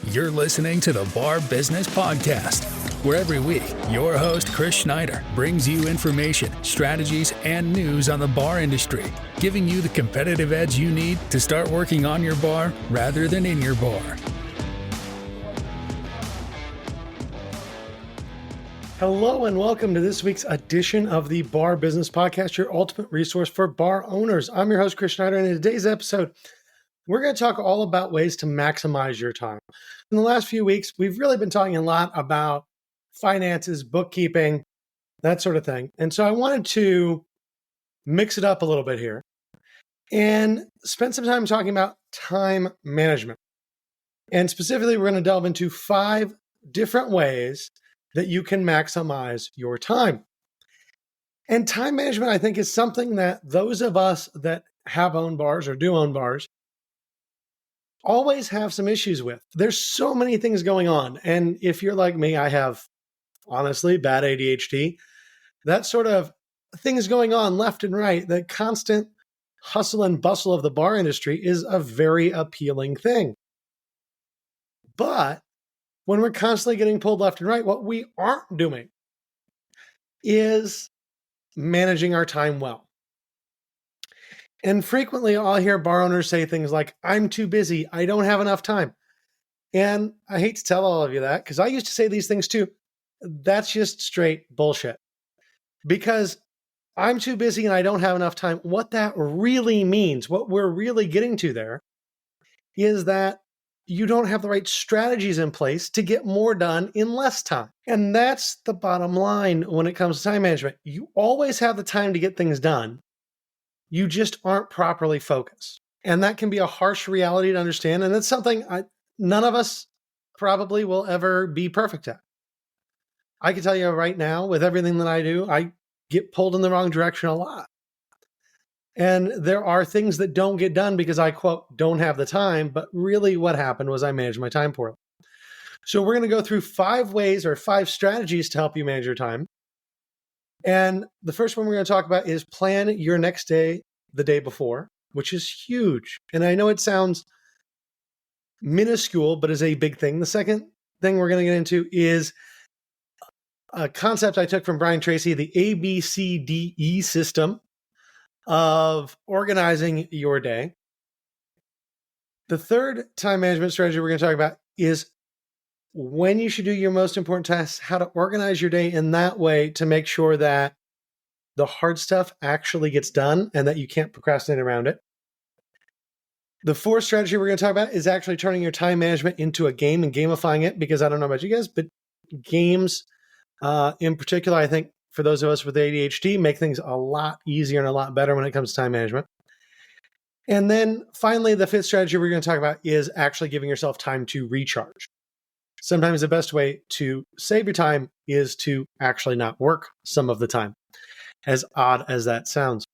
You're listening to the Bar Business Podcast, where every week your host, Chris Schneider, brings you information, strategies, and news on the bar industry, giving you the competitive edge you need to start working on your bar rather than in your bar. Hello and welcome to this week's edition of the Bar Business Podcast, your ultimate resource for bar owners. I'm your host, Chris Schneider, and in today's episode, we're going to talk all about ways to maximize your time. In the last few weeks, we've really been talking a lot about finances, bookkeeping, that sort of thing. And so I wanted to mix it up a little bit here and spend some time talking about time management. And specifically, we're going to delve into 5 different ways that you can maximize your time. And time management, I think, is something that those of us that have owned bars or do own bars always have some issues with. There's so many things going on. And if you're like me, I have, honestly, bad ADHD. That sort of things going on left and right, the constant hustle and bustle of the bar industry is a very appealing thing. But when we're constantly getting pulled left and right, what we aren't doing is managing our time well. And frequently I'll hear bar owners say things like, I'm too busy, I don't have enough time. And I hate to tell all of you that, because I used to say these things too. That's just straight bullshit. Because I'm too busy and I don't have enough time, what that really means, what we're really getting to there, is that you don't have the right strategies in place to get more done in less time. And that's the bottom line when it comes to time management. You always have the time to get things done. You just aren't properly focused. And that can be a harsh reality to understand. And it's something none of us probably will ever be perfect at. I can tell you right now, with everything that I do, I get pulled in the wrong direction a lot. And there are things that don't get done because I, quote, don't have the time. But really what happened was I managed my time poorly. So we're going to go through 5 ways or 5 strategies to help you manage your time. And the first one we're going to talk about is plan your next day the day before, which is huge. And I know it sounds minuscule, but is a big thing. The second thing we're going to get into is a concept I took from Brian Tracy, the ABCDE system of organizing your day. The third time management strategy we're going to talk about is when you should do your most important tasks, how to organize your day in that way to make sure that the hard stuff actually gets done and that you can't procrastinate around it. The fourth strategy we're going to talk about is actually turning your time management into a game and gamifying it, because I don't know about you guys, but games in particular, I think for those of us with ADHD, make things a lot easier and a lot better when it comes to time management. And then finally, the fifth strategy we're going to talk about is actually giving yourself time to recharge. Sometimes the best way to save your time is to actually not work some of the time, as odd as that sounds.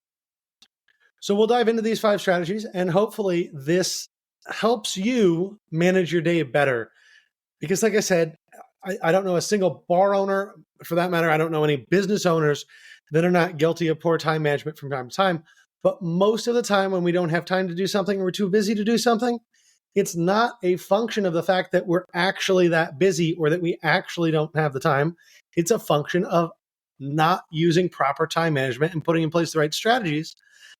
So we'll dive into these 5 strategies, and hopefully this helps you manage your day better. Because like I said, I don't know a single bar owner, for that matter, I don't know any business owners that are not guilty of poor time management from time to time. But most of the time when we don't have time to do something or we're too busy to do something, it's not a function of the fact that we're actually that busy or that we actually don't have the time. It's a function of not using proper time management and putting in place the right strategies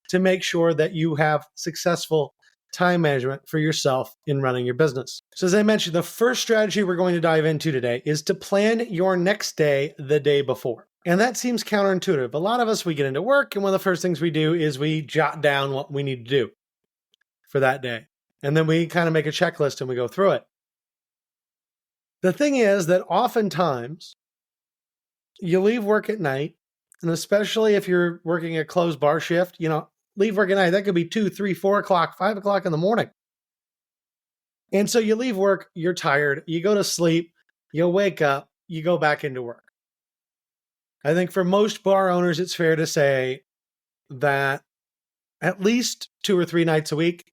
to make sure that you have successful time management for yourself in running your business. So as I mentioned, the first strategy we're going to dive into today is to plan your next day the day before. And that seems counterintuitive. A lot of us, we get into work, and one of the first things we do is we jot down what we need to do for that day. And then we kind of make a checklist and we go through it. The thing is that oftentimes you leave work at night, and especially if you're working a closed bar shift, leave work at night. That could be 2, 3, 4 o'clock, 5 o'clock in the morning. And so you leave work, you're tired, you go to sleep, you wake up, you go back into work. I think for most bar owners, it's fair to say that at least 2 or 3 nights a week,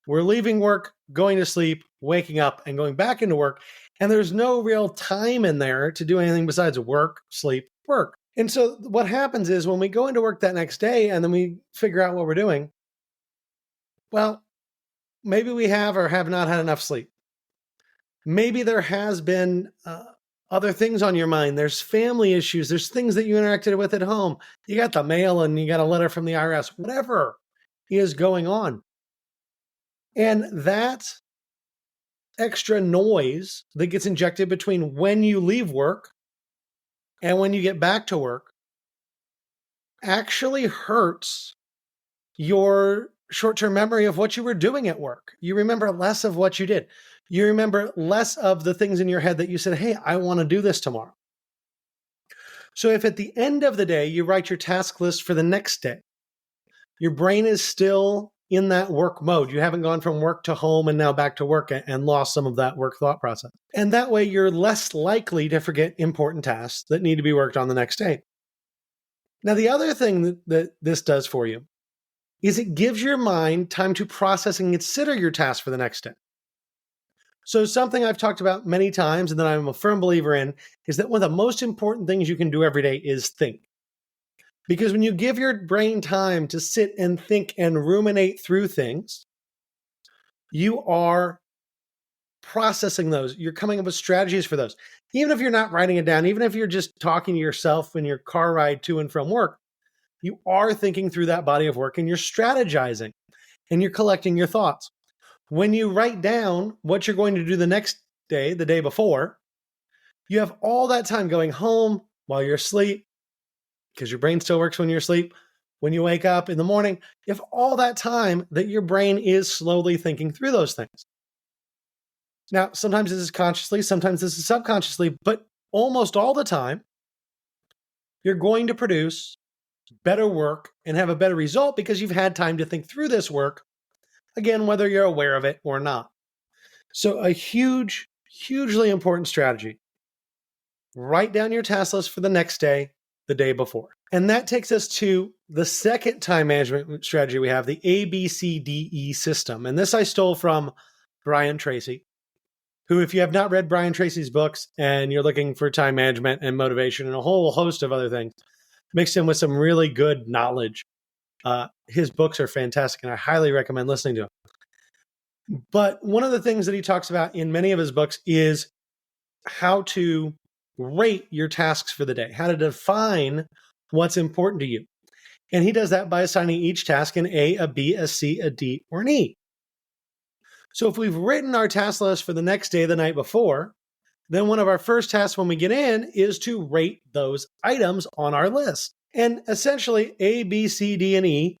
we're leaving work, going to sleep, waking up, and going back into work. And there's no real time in there to do anything besides work, sleep, work. And so what happens is when we go into work that next day and then we figure out what we're doing, well, maybe we have or have not had enough sleep. Maybe there has been other things on your mind. There's family issues. There's things that you interacted with at home. You got the mail and you got a letter from the IRS, whatever is going on. And that extra noise that gets injected between when you leave work and when you get back to work actually hurts your short-term memory of what you were doing at work. You remember less of what you did. You remember less of the things in your head that you said, hey, I want to do this tomorrow. So if at the end of the day, you write your task list for the next day, your brain is still in that work mode. You haven't gone from work to home and now back to work and lost some of that work thought process. And that way you're less likely to forget important tasks that need to be worked on the next day. Now, the other thing that this does for you is it gives your mind time to process and consider your task for the next day. So something I've talked about many times and that I'm a firm believer in is that one of the most important things you can do every day is think. Because when you give your brain time to sit and think and ruminate through things, you are processing those. You're coming up with strategies for those. Even if you're not writing it down, even if you're just talking to yourself in your car ride to and from work, you are thinking through that body of work and you're strategizing and you're collecting your thoughts. When you write down what you're going to do the next day, the day before, you have all that time going home while you're asleep, because your brain still works when you're asleep. When you wake up in the morning, you have all that time that your brain is slowly thinking through those things. Now, sometimes this is consciously, sometimes this is subconsciously, but almost all the time, you're going to produce better work and have a better result because you've had time to think through this work, again, whether you're aware of it or not. So a hugely important strategy. Write down your task list for the next day, the day before. And that takes us to the second time management strategy we have, the ABCDE system. And this I stole from Brian Tracy, who, if you have not read Brian Tracy's books and you're looking for time management and motivation and a whole host of other things, mixed in with some really good knowledge, his books are fantastic and I highly recommend listening to him. But one of the things that he talks about in many of his books is how to rate your tasks for the day, how to define what's important to you. And he does that by assigning each task an A, a B, a C, a D, or an E. So if we've written our task list for the next day the night before, then one of our first tasks when we get in is to rate those items on our list. And essentially, A, B, C, D, and E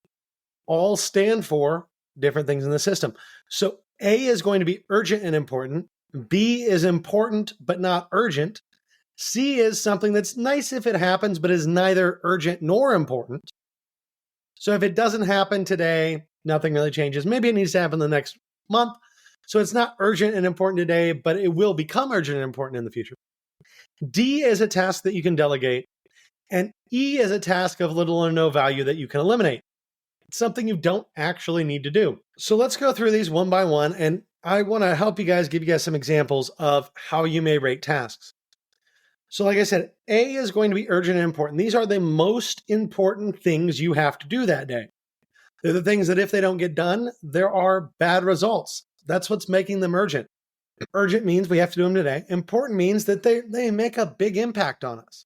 all stand for different things in the system. So A is going to be urgent and important. B is important but not urgent. C is something that's nice if it happens, but is neither urgent nor important. So if it doesn't happen today, nothing really changes. Maybe it needs to happen the next month. So it's not urgent and important today, but it will become urgent and important in the future. D is a task that you can delegate. And E is a task of little or no value that you can eliminate. It's something you don't actually need to do. So let's go through these one by one. And I want to help you guys, give you guys some examples of how you may rate tasks. So like I said, A is going to be urgent and important. These are the most important things you have to do that day. They're the things that if they don't get done, there are bad results. That's what's making them urgent. Urgent means we have to do them today. Important means that they make a big impact on us.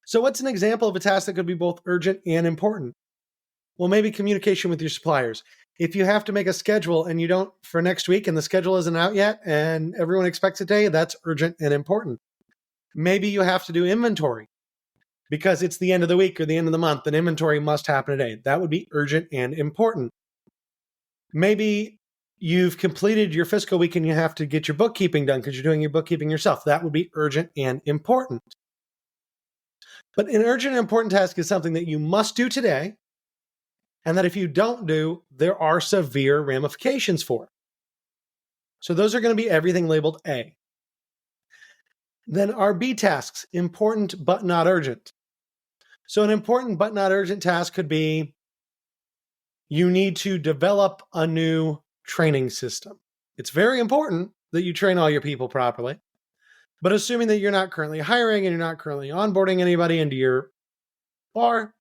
So what's an example of a task that could be both urgent and important? Well, maybe communication with your suppliers. If you have to make a schedule and you don't for next week and the schedule isn't out yet and everyone expects it today, that's urgent and important. Maybe you have to do inventory because it's the end of the week or the end of the month and inventory must happen today. That would be urgent and important. Maybe you've completed your fiscal week and you have to get your bookkeeping done because you're doing your bookkeeping yourself. That would be urgent and important. But an urgent and important task is something that you must do today and that if you don't do, there are severe ramifications for. So those are going to be everything labeled A. Then our B tasks, important but not urgent. So an important but not urgent task could be you need to develop a new training system. It's very important that you train all your people properly, but assuming that you're not currently hiring and you're not currently onboarding anybody into your bar,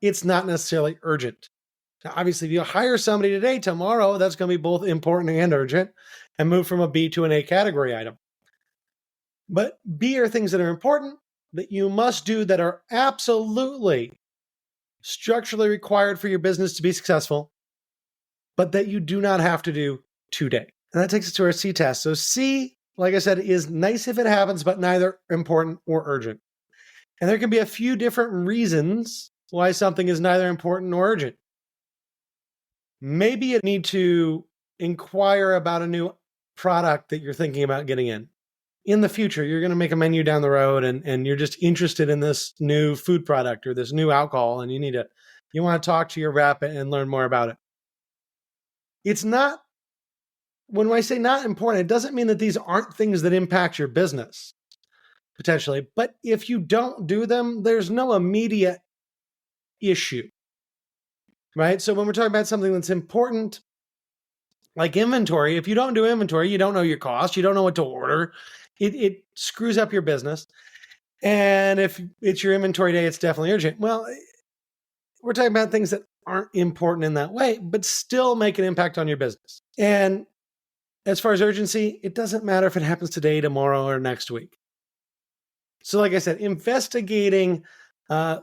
it's not necessarily urgent. Now, obviously, if you hire somebody today, tomorrow, that's going to be both important and urgent and move from a B to an A category item. But B are things that are important that you must do that are absolutely structurally required for your business to be successful, but that you do not have to do today. And that takes us to our C test. So C, like I said, is nice if it happens, but neither important or urgent. And there can be a few different reasons why something is neither important nor urgent. Maybe you need to inquire about a new product that you're thinking about getting in the future. You're going to make a menu down the road and you're just interested in this new food product or this new alcohol, and you want to talk to your rep and learn more about it. It's not, when I say not important, it doesn't mean that these aren't things that impact your business potentially, but if you don't do them, there's no immediate issue, right? So when we're talking about something that's important, like inventory, if you don't do inventory, you don't know your cost, you don't know what to order, it screws up your business. And if it's your inventory day, it's definitely urgent. Well, we're talking about things that aren't important in that way, but still make an impact on your business. And as far as urgency, it doesn't matter if it happens today, tomorrow, or next week. So like I said, investigating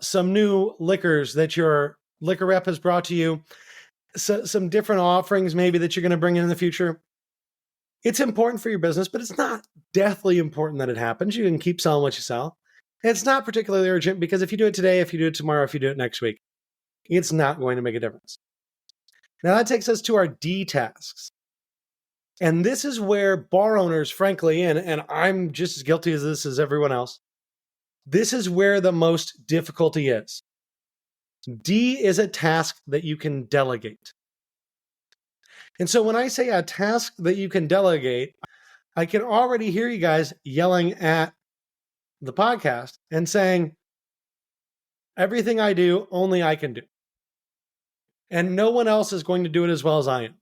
some new liquors that your liquor rep has brought to you, some different offerings maybe that you're going to bring in the future. It's important for your business, but it's not deathly important that it happens. You can keep selling what you sell. It's not particularly urgent because if you do it today, if you do it tomorrow, if you do it next week, it's not going to make a difference. Now that takes us to our D tasks. And this is where bar owners, frankly, and I'm just as guilty as this as everyone else, this is where the most difficulty is. D is a task that you can delegate. And so when I say a task that you can delegate, I can already hear you guys yelling at the podcast and saying, everything I do, only I can do. And no one else is going to do it as well as I am.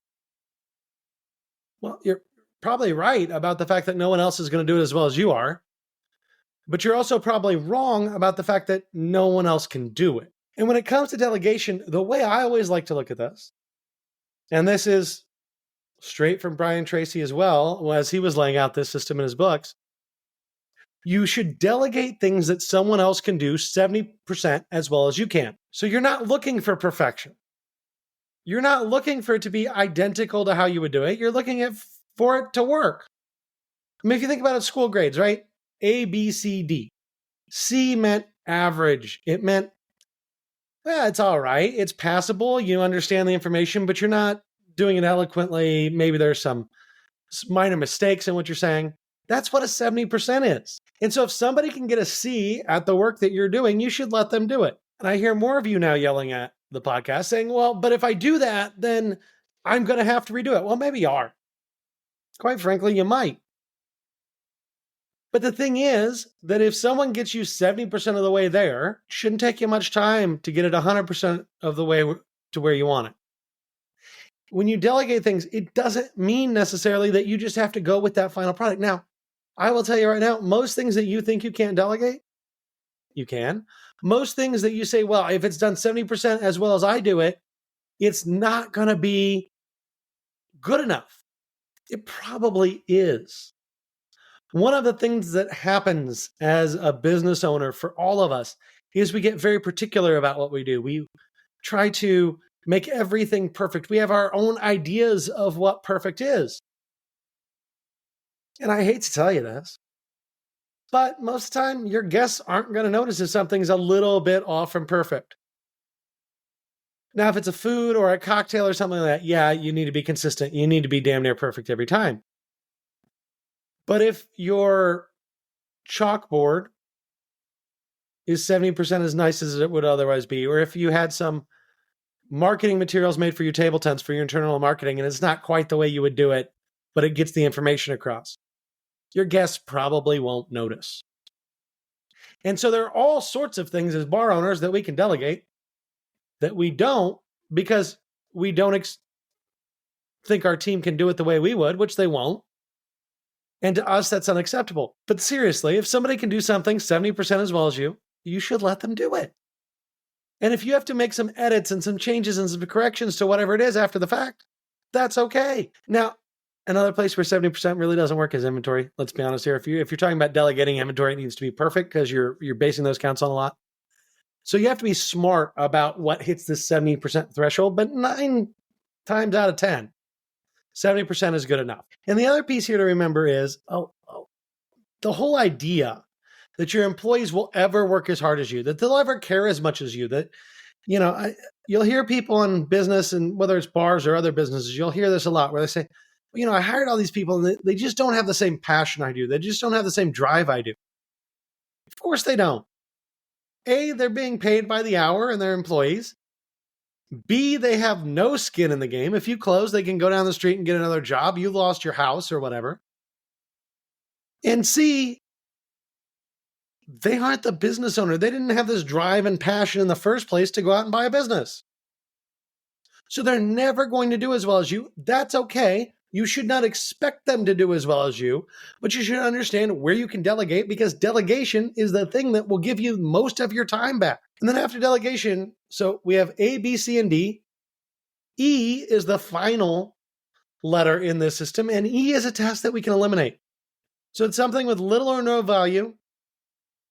Well, you're probably right about the fact that no one else is going to do it as well as you are. But you're also probably wrong about the fact that no one else can do it. And when it comes to delegation, the way I always like to look at this, and this is straight from Brian Tracy as well, as he was laying out this system in his books, you should delegate things that someone else can do 70% as well as you can. So you're not looking for perfection. You're not looking for it to be identical to how you would do it. You're looking for it to work. I mean, if you think about it, school grades, right? A, B, C, D. C meant average. It meant, it's all right. It's passable. You understand the information, but you're not doing it eloquently. Maybe there's some minor mistakes in what you're saying. That's what a 70% is. And so if somebody can get a C at the work that you're doing, you should let them do it. And I hear more of you now yelling at the podcast saying, well, but if I do that, then I'm going to have to redo it. Well, maybe you are. Quite frankly, you might. But the thing is that if someone gets you 70% of the way there, it shouldn't take you much time to get it 100% of the way to where you want it. When you delegate things, it doesn't mean necessarily that you just have to go with that final product. Now, I will tell you right now, most things that you think you can't delegate, you can. Most things that you say, well, if it's done 70% as well as I do it, it's not going to be good enough. It probably is. One of the things that happens as a business owner for all of us is we get very particular about what we do. We try to make everything perfect. We have our own ideas of what perfect is. And I hate to tell you this, but most of the time, your guests aren't going to notice if something's a little bit off from perfect. Now, if it's a food or a cocktail or something like that, yeah, you need to be consistent. You need to be damn near perfect every time. But if your chalkboard is 70% as nice as it would otherwise be, or if you had some marketing materials made for your table tents for your internal marketing and it's not quite the way you would do it, but it gets the information across, your guests probably won't notice. And so there are all sorts of things as bar owners that we can delegate that we don't because we don't think our team can do it the way we would, which they won't. And to us, that's unacceptable. But seriously, if somebody can do something 70% as well as you, you should let them do it. And if you have to make some edits and some changes and some corrections to whatever it is after the fact, that's okay. Now, another place where 70% really doesn't work is inventory. Let's be honest here. If you're talking about delegating inventory, it needs to be perfect because you're basing those counts on a lot. So you have to be smart about what hits this 70% threshold, but 9 times out of 10, 70% is good enough. And the other piece here to remember is the whole idea that your employees will ever work as hard as you, that they'll ever care as much as you, that, you'll hear people in business, and whether it's bars or other businesses, you'll hear this a lot where they say, I hired all these people and they just don't have the same passion I do. They just don't have the same drive I do. Of course they don't. A, they're being paid by the hour and they're employees. B, they have no skin in the game. If you close, they can go down the street and get another job. You lost your house or whatever. And C, they aren't the business owner. They didn't have this drive and passion in the first place to go out and buy a business. So they're never going to do as well as you. That's okay. You should not expect them to do as well as you, but you should understand where you can delegate, because delegation is the thing that will give you most of your time back. And then after delegation, so we have A, B, C, and D. E is the final letter in this system, and E is a task that we can eliminate. So it's something with little or no value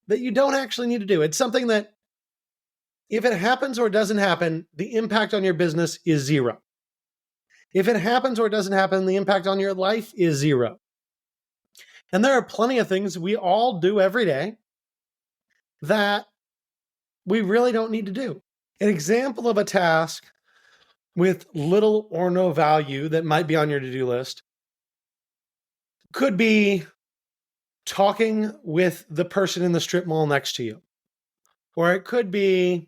that you don't actually need to do. It's something that if it happens or doesn't happen, the impact on your business is zero. If it happens or doesn't happen, the impact on your life is zero. And there are plenty of things we all do every day that we really don't need to do. An example of a task with little or no value that might be on your to-do list could be talking with the person in the strip mall next to you. Or it could be,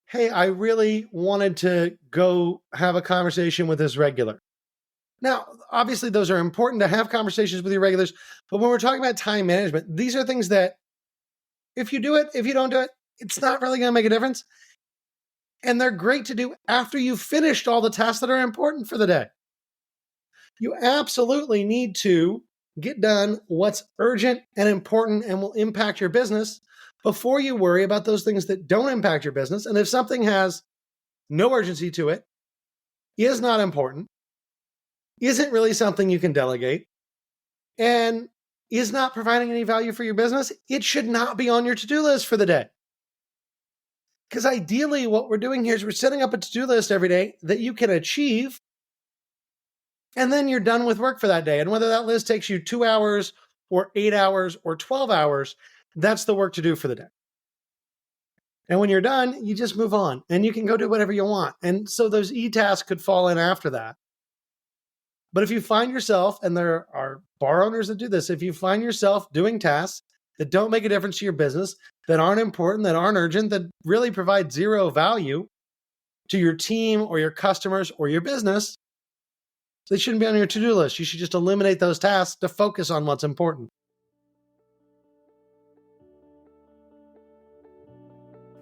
hey, I really wanted to go have a conversation with this regular. Now, obviously, those are important to have conversations with your regulars. But when we're talking about time management, these are things that if you do it, if you don't do it, it's not really going to make a difference. And they're great to do after you've finished all the tasks that are important for the day. You absolutely need to get done what's urgent and important and will impact your business before you worry about those things that don't impact your business. And if something has no urgency to it, is not important, isn't really something you can delegate, and is not providing any value for your business, it should not be on your to-do list for the day. Because ideally, what we're doing here is we're setting up a to-do list every day that you can achieve, and then you're done with work for that day. And whether that list takes you 2 hours or 8 hours or 12 hours, that's the work to do for the day. And when you're done, you just move on and you can go do whatever you want. And so those e-tasks could fall in after that. But if you find yourself, and there are bar owners that do this, if you find yourself doing tasks that don't make a difference to your business, that aren't important, that aren't urgent, that really provide zero value to your team or your customers or your business, they shouldn't be on your to-do list. You should just eliminate those tasks to focus on what's important.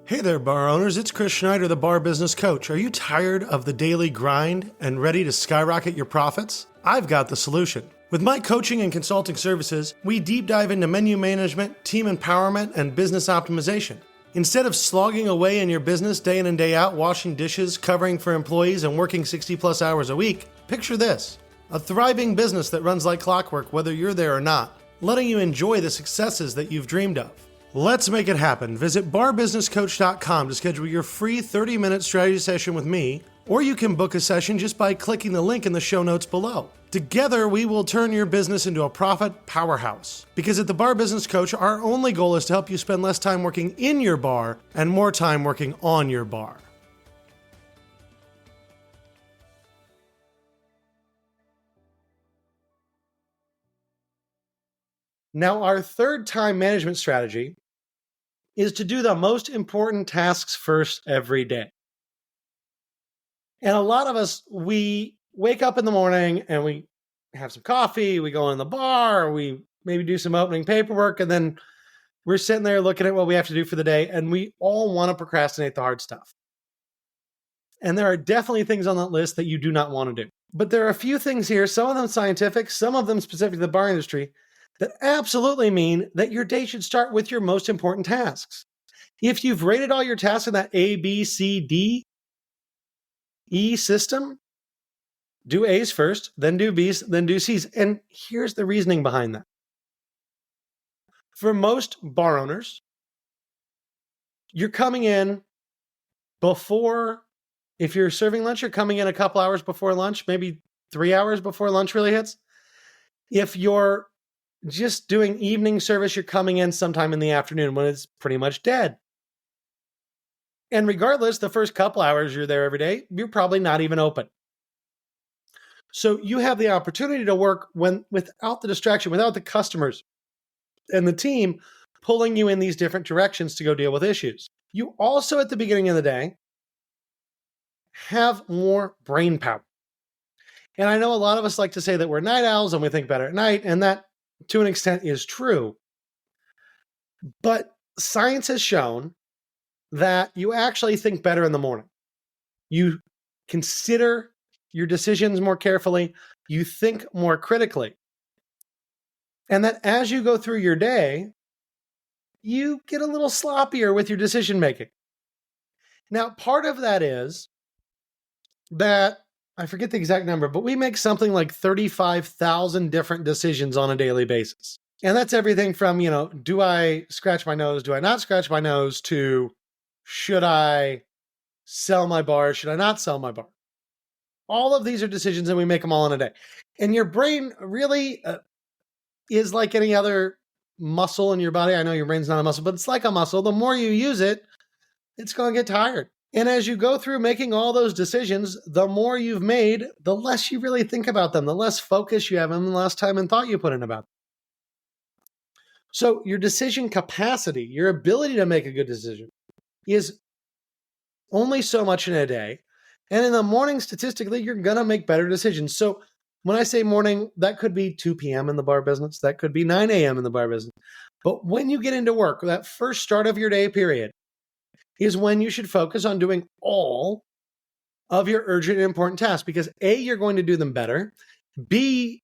Hey there, bar owners. It's Chris Schneider, the Bar Business Coach. Are you tired of the daily grind and ready to skyrocket your profits? I've got the solution. With my coaching and consulting services, we deep dive into menu management, team empowerment, and business optimization. Instead of slogging away in your business day in and day out, washing dishes, covering for employees, and working 60+ hours a week, picture this: a thriving business that runs like clockwork whether you're there or not, letting you enjoy the successes that you've dreamed of. Let's make it happen. Visit barbusinesscoach.com to schedule your free 30-minute strategy session with me, or you can book a session just by clicking the link in the show notes below. Together, we will turn your business into a profit powerhouse. Because at the Bar Business Coach, our only goal is to help you spend less time working in your bar and more time working on your bar. Now, our third time management strategy is to do the most important tasks first every day. And a lot of us, we wake up in the morning and we have some coffee, we go in the bar, we maybe do some opening paperwork, and then we're sitting there looking at what we have to do for the day, and we all want to procrastinate the hard stuff. And there are definitely things on that list that you do not want to do. But there are a few things here, some of them scientific, some of them specific to the bar industry, that absolutely mean that your day should start with your most important tasks. If you've rated all your tasks in that A, B, C, D, E system, do A's first, then do B's, then do C's. And here's the reasoning behind that. For most bar owners, you're coming in before, if you're serving lunch, you're coming in a couple hours before lunch, maybe 3 hours before lunch really hits. If you're just doing evening service, you're coming in sometime in the afternoon when it's pretty much dead. And regardless, the first couple hours you're there every day, you're probably not even open. So you have the opportunity to work without the distraction, without the customers and the team pulling you in these different directions to go deal with issues. You also, at the beginning of the day, have more brain power. And I know a lot of us like to say that we're night owls and we think better at night, and that to an extent is true. But science has shown that you actually think better in the morning. You consider your decisions more carefully. You think more critically. And that as you go through your day, you get a little sloppier with your decision making. Now, part of that is that, I forget the exact number, but we make something like 35,000 different decisions on a daily basis. And that's everything from, do I scratch my nose? Do I not scratch my nose? To, should I sell my bar? Should I not sell my bar? All of these are decisions, and we make them all in a day. And your brain really is like any other muscle in your body. I know your brain's not a muscle, but it's like a muscle. The more you use it, it's going to get tired. And as you go through making all those decisions, the more you've made, the less you really think about them, the less focus you have, and the less time and thought you put in about them. So your decision capacity, your ability to make a good decision, is only so much in a day. And in the morning, statistically, you're going to make better decisions. So when I say morning, that could be 2 p.m. in the bar business. That could be 9 a.m. in the bar business. But when you get into work, that first start of your day period is when you should focus on doing all of your urgent and important tasks, because A, you're going to do them better. B,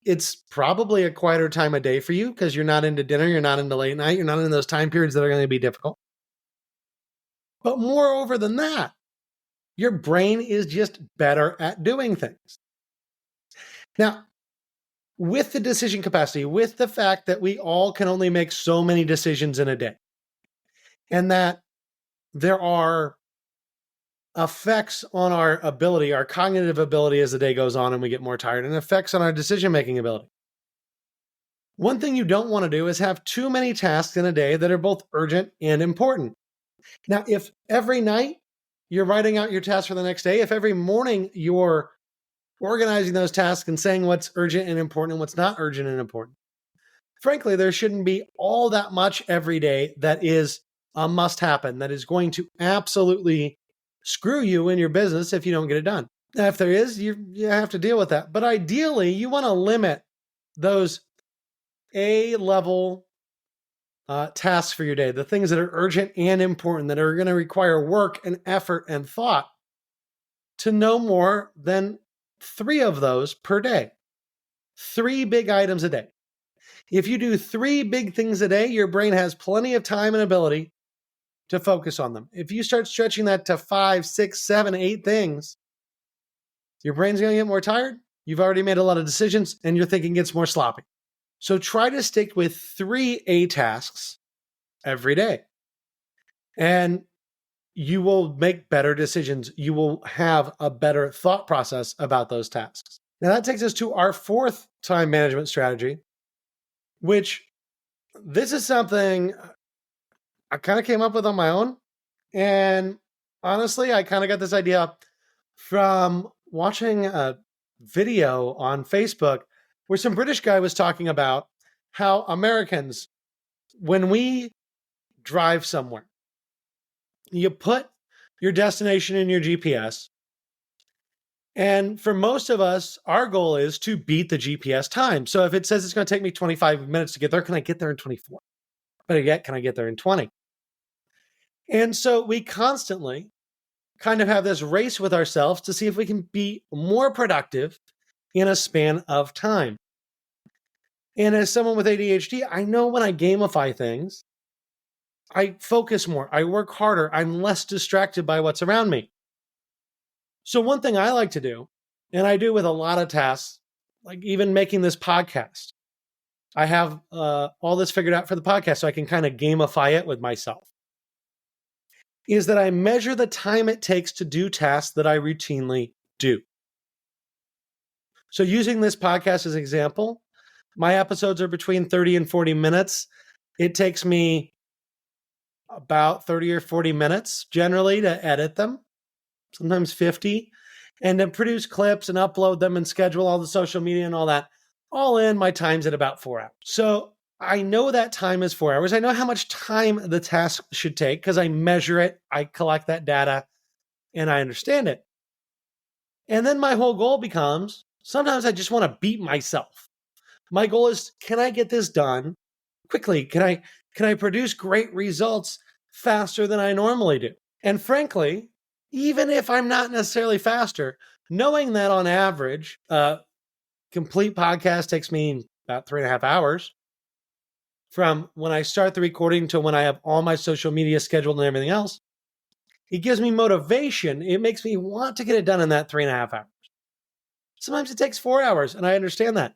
it's probably a quieter time of day for you because you're not into dinner, you're not into late night, you're not in those time periods that are going to be difficult. But moreover than that, your brain is just better at doing things. Now, with the decision capacity, with the fact that we all can only make so many decisions in a day, and that there are effects on our ability, our cognitive ability as the day goes on and we get more tired, and effects on our decision-making ability. One thing you don't want to do is have too many tasks in a day that are both urgent and important. Now, if every night you're writing out your tasks for the next day, if every morning you're organizing those tasks and saying what's urgent and important and what's not urgent and important, frankly, there shouldn't be all that much every day that is a must happen, that is going to absolutely screw you in your business if you don't get it done. Now, if there is, you have to deal with that. But ideally, you want to limit those A-level tasks for your day, the things that are urgent and important, that are going to require work and effort and thought, to no more than 3 of those per day. 3 big items a day. If you do 3 big things a day, your brain has plenty of time and ability to focus on them. If you start stretching that to 5, 6, 7, 8 things, your brain's going to get more tired. You've already made a lot of decisions and your thinking gets more sloppy. So try to stick with 3 A tasks every day. And you will make better decisions. You will have a better thought process about those tasks. Now that takes us to our 4th time management strategy, which this is something I kind of came up with on my own. And honestly, I kind of got this idea from watching a video on Facebook where some British guy was talking about how Americans, when we drive somewhere, you put your destination in your GPS. And for most of us, our goal is to beat the GPS time. So if it says it's going to take me 25 minutes to get there, can I get there in 24? Better yet, can I get there in 20? And so we constantly kind of have this race with ourselves to see if we can be more productive in a span of time. And as someone with ADHD, I know when I gamify things, I focus more. I work harder. I'm less distracted by what's around me. So one thing I like to do, and I do with a lot of tasks, like even making this podcast, I have all this figured out for the podcast so I can kind of gamify it with myself, is that I measure the time it takes to do tasks that I routinely do. So using this podcast as an example, my episodes are between 30 and 40 minutes. It takes me about 30 or 40 minutes generally to edit them, sometimes 50, and then produce clips and upload them and schedule all the social media and all that. All in, my time's at about 4 hours. So I know that time is 4 hours. I know how much time the task should take because I measure it, I collect that data, and I understand it. And then my whole goal becomes, sometimes I just want to beat myself. My goal is, can I get this done quickly? Can I produce great results faster than I normally do? And frankly, even if I'm not necessarily faster, knowing that on average, complete podcast takes me about 3.5 hours from when I start the recording to when I have all my social media scheduled and everything else, it gives me motivation. It makes me want to get it done in that 3.5 hours. Sometimes it takes 4 hours, and I understand that.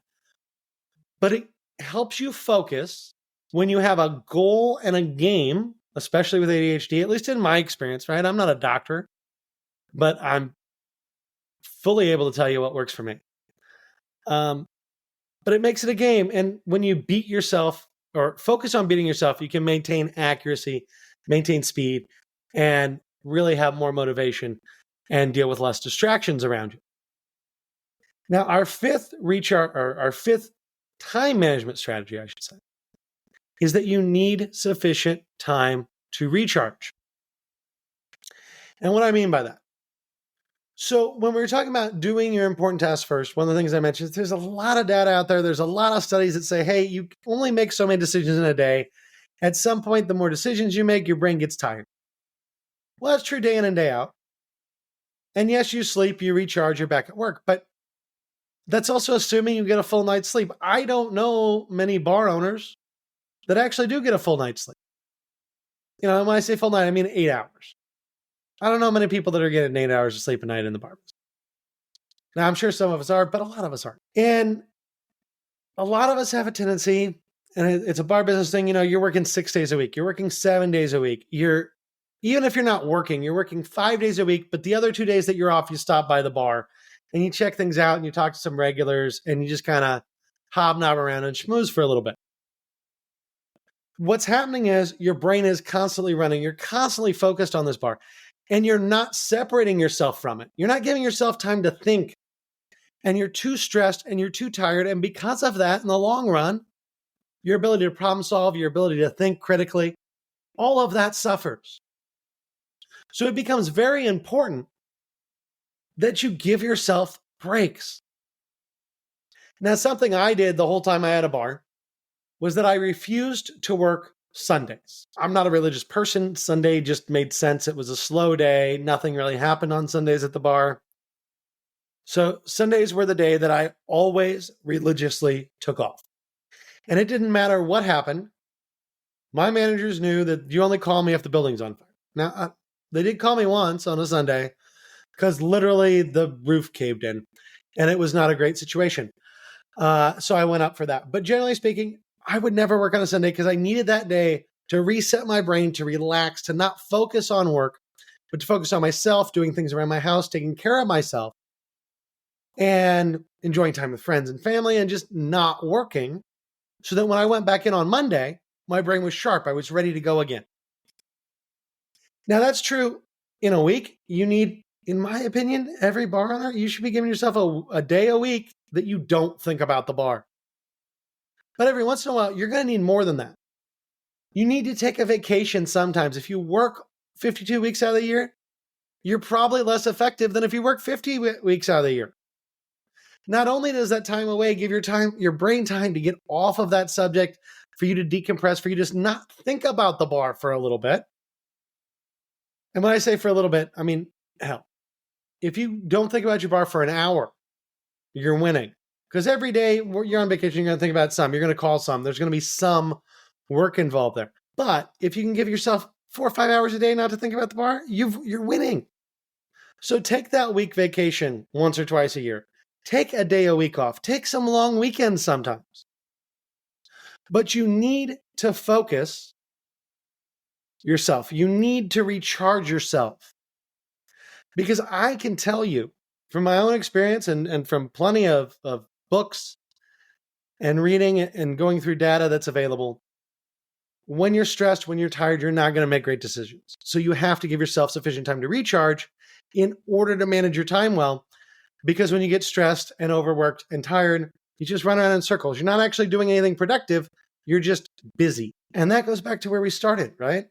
But it helps you focus when you have a goal and a game, especially with ADHD, at least in my experience, right? I'm not a doctor, but I'm fully able to tell you what works for me. But it makes it a game. And when you beat yourself or focus on beating yourself, you can maintain accuracy, maintain speed, and really have more motivation and deal with less distractions around you. Now, our fifth time management strategy, I should say, is that you need sufficient time to recharge. And what I mean by that. So when we were talking about doing your important tasks first, one of the things I mentioned is there's a lot of data out there. There's a lot of studies that say, hey, you only make so many decisions in a day. At some point, the more decisions you make, your brain gets tired. Well, that's true day in and day out. And yes, you sleep, you recharge, you're back at work. But that's also assuming you get a full night's sleep. I don't know many bar owners that actually do get a full night's sleep. You know, when I say full night, I mean 8 hours. I don't know many people that are getting 8 hours of sleep a night in the bar business. Now, I'm sure some of us are, but a lot of us aren't. And a lot of us have a tendency, and it's a bar business thing, you know, you're working 6 days a week. You're working 7 days a week. Even if you're not working, you're working 5 days a week, but the other 2 days that you're off, you stop by the bar and you check things out and you talk to some regulars and you just kind of hobnob around and schmooze for a little bit. What's happening is your brain is constantly running. You're constantly focused on this bar. And you're not separating yourself from it. You're not giving yourself time to think. And you're too stressed and you're too tired. And because of that, in the long run, your ability to problem solve, your ability to think critically, all of that suffers. So it becomes very important that you give yourself breaks. Now, something I did the whole time I had a bar was that I refused to work Sundays. I'm not a religious person. Sunday just made sense. It was a slow day. Nothing really happened on Sundays at the bar. So Sundays were the day that I always religiously took off. And it didn't matter what happened. My managers knew that you only call me if the building's on fire. Now, they did call me once on a Sunday because literally the roof caved in and it was not a great situation. So I went up for that. But generally speaking, I would never work on a Sunday because I needed that day to reset my brain, to relax, to not focus on work, but to focus on myself, doing things around my house, taking care of myself, and enjoying time with friends and family, and just not working, so that when I went back in on Monday, my brain was sharp. I was ready to go again. Now, that's true in a week. You need, in my opinion, every bar owner, you should be giving yourself a day a week that you don't think about the bar. But every once in a while, you're going to need more than that. You need to take a vacation sometimes. If you work 52 weeks out of the year, you're probably less effective than if you work 50 weeks out of the year. Not only does that time away give your brain time to get off of that subject, for you to decompress, for you to just not think about the bar for a little bit. And when I say for a little bit, I mean, hell, if you don't think about your bar for an hour, you're winning. Because every day you're on vacation, you're going to think about some. You're going to call some. There's going to be some work involved there. But if you can give yourself 4 or 5 hours a day not to think about the bar, you're winning. So take that week vacation once or twice a year. Take a day a week off. Take some long weekends sometimes. But you need to focus yourself. You need to recharge yourself. Because I can tell you from my own experience and from plenty of books and reading and going through data that's available, when you're stressed, when you're tired, you're not going to make great decisions. So you have to give yourself sufficient time to recharge in order to manage your time well. Because when you get stressed and overworked and tired, you just run around in circles. You're not actually doing anything productive. You're just busy. And that goes back to where we started, right?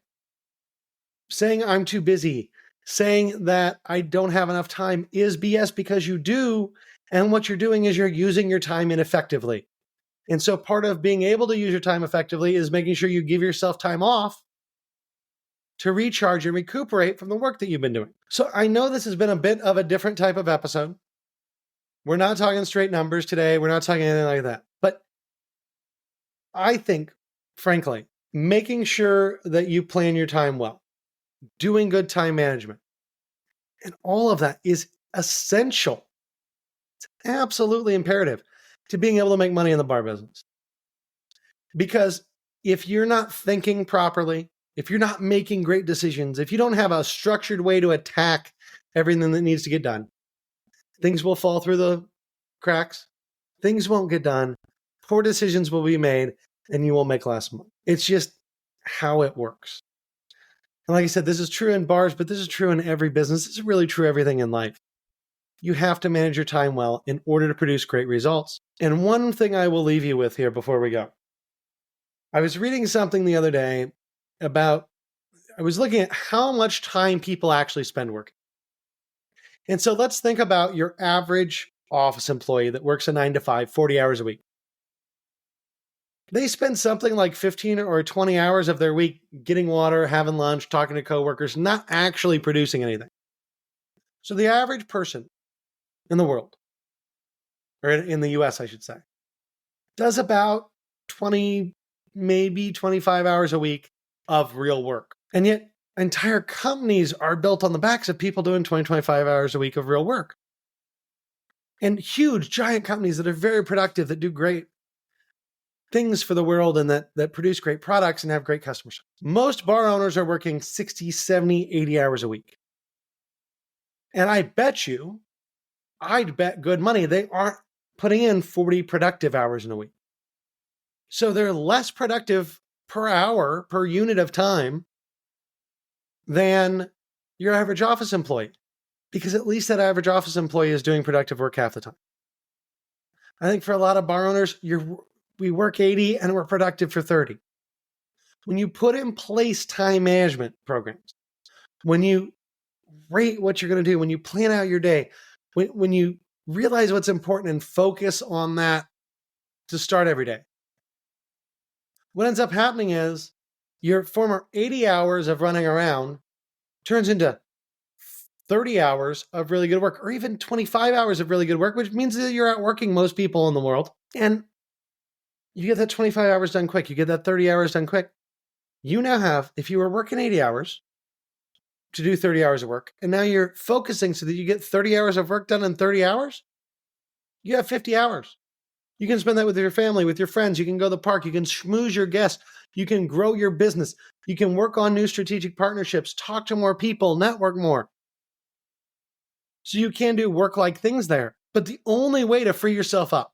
Saying I'm too busy, saying that I don't have enough time is BS because you do. And what you're doing is you're using your time ineffectively. And so part of being able to use your time effectively is making sure you give yourself time off to recharge and recuperate from the work that you've been doing. So I know this has been a bit of a different type of episode. We're not talking straight numbers today. We're not talking anything like that. But I think, frankly, making sure that you plan your time well, doing good time management, and all of that is essential. It's absolutely imperative to being able to make money in the bar business. Because if you're not thinking properly, if you're not making great decisions, if you don't have a structured way to attack everything that needs to get done, things will fall through the cracks. Things won't get done. Poor decisions will be made, and you won't make less money. It's just how it works. And like I said, this is true in bars, but this is true in every business. This is really true everything in life. You have to manage your time well in order to produce great results. And one thing I will leave you with here before we go. I was reading something the other day about, I was looking at how much time people actually spend working. And so let's think about your average office employee that works a 9 to 5, 40 hours a week. They spend something like 15 or 20 hours of their week getting water, having lunch, talking to coworkers, not actually producing anything. So the average person in the world, or in the US, I should say, does about 20, maybe 25 hours a week of real work. And yet entire companies are built on the backs of people doing 20, 25 hours a week of real work. And huge, giant companies that are very productive, that do great things for the world and that produce great products and have great customers. Most bar owners are working 60, 70, 80 hours a week. And I bet you, I'd bet good money, they aren't putting in 40 productive hours in a week. So they're less productive per hour, per unit of time than your average office employee. Because at least that average office employee is doing productive work half the time. I think for a lot of bar owners, we work 80 and we're productive for 30. When you put in place time management programs, when you rate what you're going to do, when you plan out your day, when you realize what's important and focus on that to start every day, what ends up happening is your former 80 hours of running around turns into 30 hours of really good work, or even 25 hours of really good work, which means that you're outworking most people in the world. And you get that 25 hours done quick. You get that 30 hours done quick. You now have, if you were working 80 hours to do 30 hours of work, and now you're focusing so that you get 30 hours of work done in 30 hours, you have 50 hours. You can spend that with your family, with your friends. You can go to the park. You can schmooze your guests. You can grow your business. You can work on new strategic partnerships, talk to more people, network more. So you can do work-like things there. But the only way to free yourself up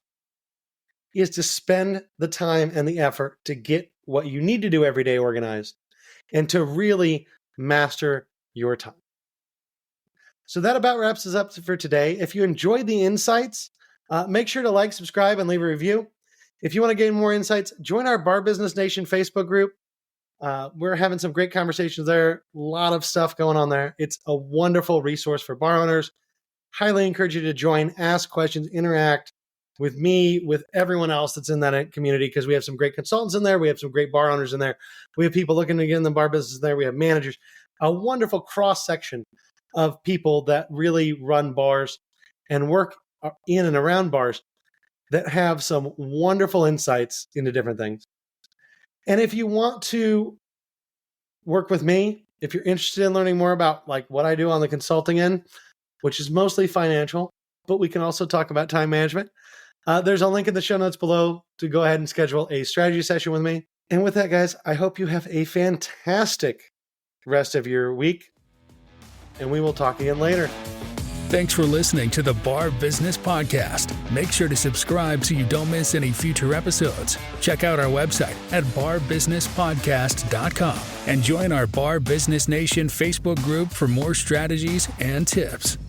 is to spend the time and the effort to get what you need to do every day organized and to really master your time. So that about wraps us up for today. If you enjoyed the insights, make sure to like, subscribe, and leave a review. If you want to gain more insights, join our Bar Business Nation Facebook group. We're having some great conversations there. A lot of stuff going on there. It's a wonderful resource for bar owners. Highly encourage you to join, ask questions, interact with me, with everyone else that's in that community, because we have some great consultants in there. We have some great bar owners in there. We have people looking to get in the bar business in there. We have managers, a wonderful cross-section of people that really run bars and work in and around bars that have some wonderful insights into different things. And if you want to work with me, if you're interested in learning more about like what I do on the consulting end, which is mostly financial, but we can also talk about time management. There's a link in the show notes below to go ahead and schedule a strategy session with me. And with that, guys, I hope you have a fantastic rest of your week, and we will talk again later. Thanks for listening to the Bar Business Podcast. Make sure to subscribe so you don't miss any future episodes. Check out our website at barbusinesspodcast.com and join our Bar Business Nation Facebook group for more strategies and tips.